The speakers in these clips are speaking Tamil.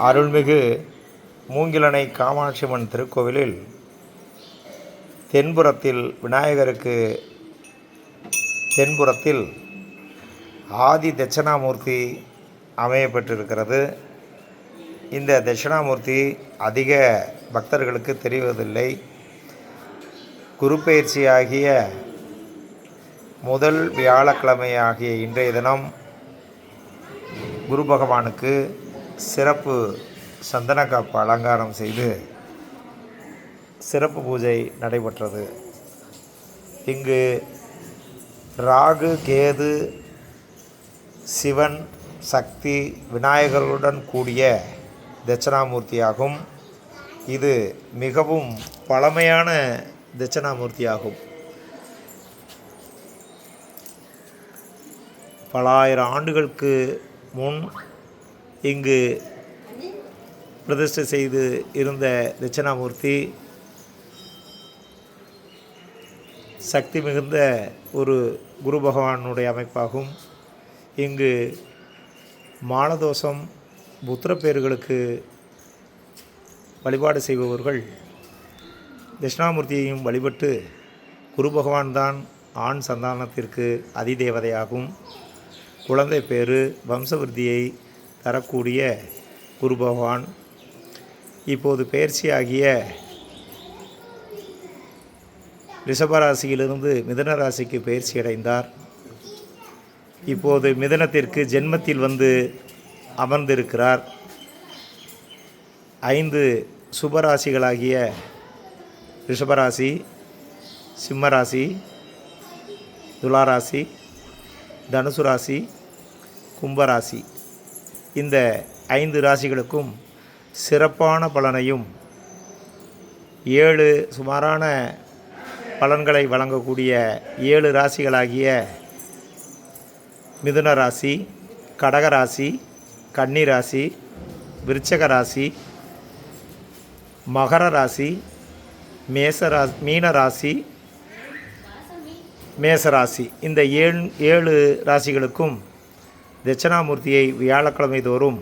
அருள்மிகு மூங்கிலணை காமாட்சியம்மன் திருக்கோவிலில் தென்புறத்தில் விநாயகருக்கு தென்புறத்தில் ஆதி தட்சிணாமூர்த்தி அமையப்பட்டிருக்கிறது. இந்த தட்சிணாமூர்த்தி அதிக பக்தர்களுக்கு தெரிவதில்லை. குரு பயிற்சியாகிய முதல் வியாழக்கிழமையாகிய இன்றைய தினம் குரு பகவானுக்கு சிறப்பு சந்தனக்காப்பு அலங்காரம் செய்து சிறப்பு பூஜை நடைபெற்றது. இங்கு ராகு, கேது, சிவன், சக்தி, விநாயகருடன் கூடிய தட்சிணாமூர்த்தியாகும். இது மிகவும் பழமையான தட்சிணாமூர்த்தியாகும். பல ஆயிரம் ஆண்டுகளுக்கு முன் இங்கு பிரதிஷ்டை செய்து இருந்த தட்சிணாமூர்த்தி சக்தி மிகுந்த ஒரு குரு பகவானுடைய அமைப்பாகும். இங்கு மாலதோஷம், புத்திரப்பேர்களுக்கு வழிபாடு செய்பவர்கள் தட்சிணாமூர்த்தியையும் வழிபட்டு குரு பகவான் தான் ஆண் சந்தானத்திற்கு அதிதேவதையாகும். குழந்தை பேறு, வம்சவிருத்தியை தரக்கூடிய குரு பகவான் இப்போது பயிற்சியாகிய ரிஷபராசியிலிருந்து மிதுன ராசிக்கு பயிற்சி அடைந்தார். இப்போது மிதுனத்திற்கு ஜென்மத்தில் வந்து அமர்ந்திருக்கிறார். 5 சுபராசிகளாகிய ரிஷபராசி, சிம்மராசி, துளாராசி, தனுசு ராசி, கும்பராசி, இந்த 5 ராசிகளுக்கும் சிறப்பான பலனையும் 7 சுமாரான பலன்களை வழங்கக்கூடிய 7 ராசிகளாகிய மிதுன ராசி, கடகராசி, கன்னிராசி, விருச்சக ராசி, மகர ராசி, மீனராசி, மேசராசி, இந்த 7 ராசிகளுக்கும் தட்சிணாமூர்த்தியை வியாழக்கிழமை தோறும்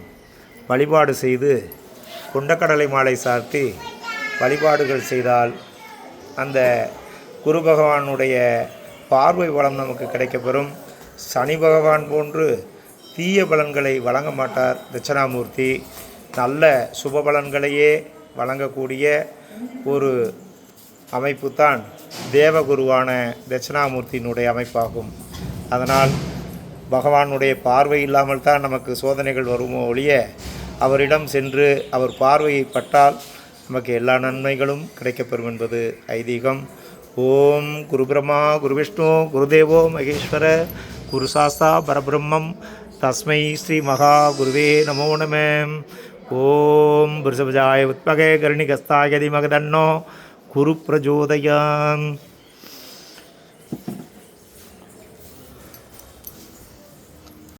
வழிபாடு செய்து கொண்டக்கடலை மாலை சார்த்தி வழிபாடுகள் செய்தால் அந்த குரு பகவானுடைய பார்வை வளம் நமக்கு கிடைக்கப்பெறும். சனி பகவான் போன்று தீய பலன்களை வழங்க மாட்டார் தட்சிணாமூர்த்தி. நல்ல சுப பலன்களையே வழங்கக்கூடிய ஒரு அமைப்பு தான் தேவகுருவான தட்சிணாமூர்த்தியினுடைய அமைப்பாகும். அதனால் பகவானுடைய பார்வை இல்லாமல் தான் நமக்கு சோதனைகள் வருமோ ஒழிய அவரிடம் சென்று அவர் பார்வையை பட்டால் நமக்கு எல்லா நன்மைகளும் கிடைக்கப்பெறும் என்பது ஐதீகம். ஓம் குரு பிரம்மா குரு விஷ்ணு குருதேவோ மகேஸ்வர குரு சாஸ்தா பரபிரம்மம் தஸ்மை ஸ்ரீ மகா குருவே நமோ நம. ஓம் புருஷபஜாய உத்மகே கருணிகஸ்தாய தீமகி தன்னோ குரு பிரஜோதயாம்.